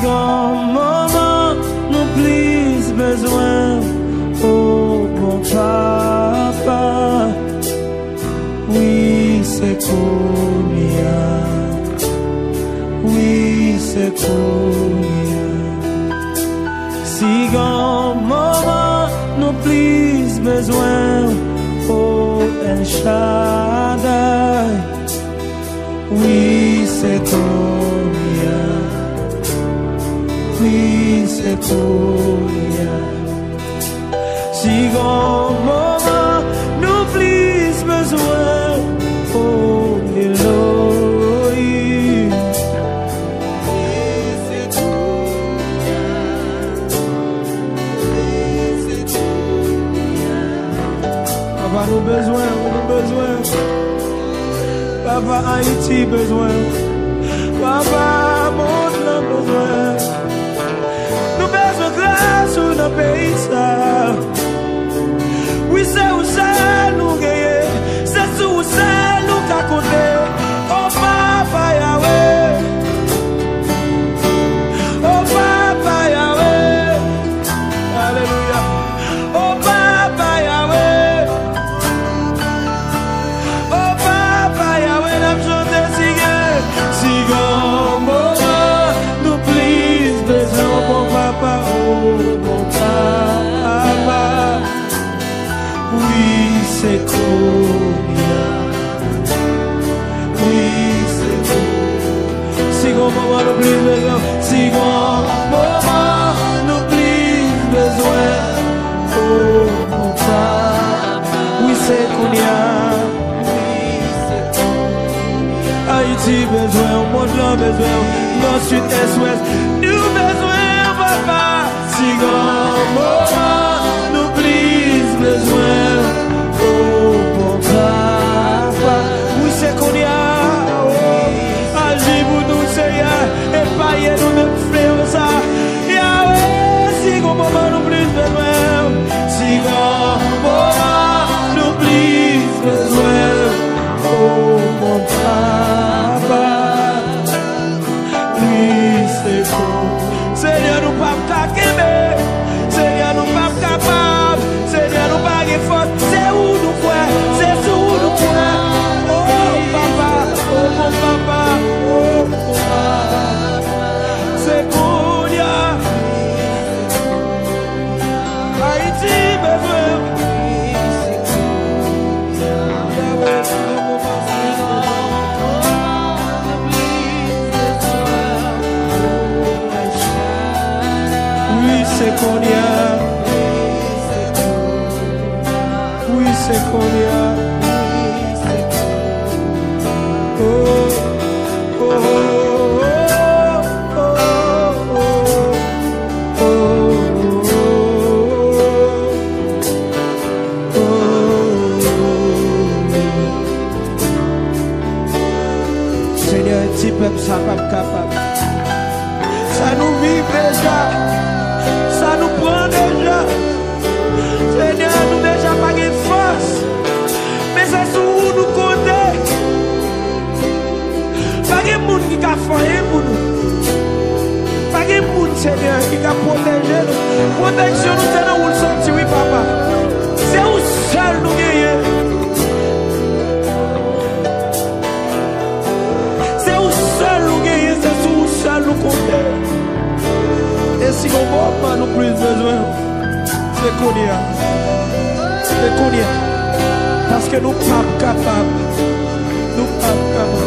grand moment nous plus besoin, oh bon papa, oui c'est combien, oui c'est combien. Si grand moment nous plus besoin, oh El Shaddai, oui c'est combien, oui c'est combien. Si grand moment nous plus besoin, oh Elohim, Papa nous besoin, Papa Haïti besoin, Papa monde a besoin. Nous besoin grâce sur notre pays ça. Oui c'est où ça nous gagner, c'est où ça nous qu'a compter. Oh Papa Yahweh, oh Papa Yahweh, alléluia. Oh Papa Yahweh, oh Papa Yahweh, n'a chanté si grand moment nous please besoin, oh bon Papa, oh bon Papa, oui c'est combien, oui c'est combien. Si grand moment nous please besoin, si grand moment nous please besoin, oh mon Papa, oui c'est combien. Haïti besoin, monde là besoin, nord, sud, est, ouest, nous besoin, papa. Si grand moment nous please besoin, oh mon papa, oui c'est qu'on y a, oh, agis pour nous Seigneur, et payer nous même frères ça, Yahweh, si grand moment nous please besoin, si grand moment nous please besoin, oh mon papa, oui c'est bon. Seigneur nous pas qu'aimer, Seigneur nous pas capable, Seigneur nous pas faute, c'est où nous quoi, c'est où nous quoi. Oh papa, oh mon papa, oh papa, c'est pour ya. Haïti besoin. C'est qu'on y a, oui c'est qu'on y a, oh, oh, oh, oh, oh, oh, oh, Seigneur, petit peuple, ça pas capable, ça nous vit déjà. Ça nous prend déjà. Seigneur, nous déjà pas de force. Mais c'est sur où nous compter. Pas de monde qui a fait pour nous. Pas de monde, Seigneur, qui a protégé nous. Protection, nous c'est là où nous sommes, oui, papa. C'est où seul nous gagnons. C'est où seul nous gagnons. C'est sur où seul nous compter. Et si on va nous plus besoin, c'est qu'on y a. C'est qu'on y a. Parce que nous ne sommes pas capables. Nous ne sommes pas capables.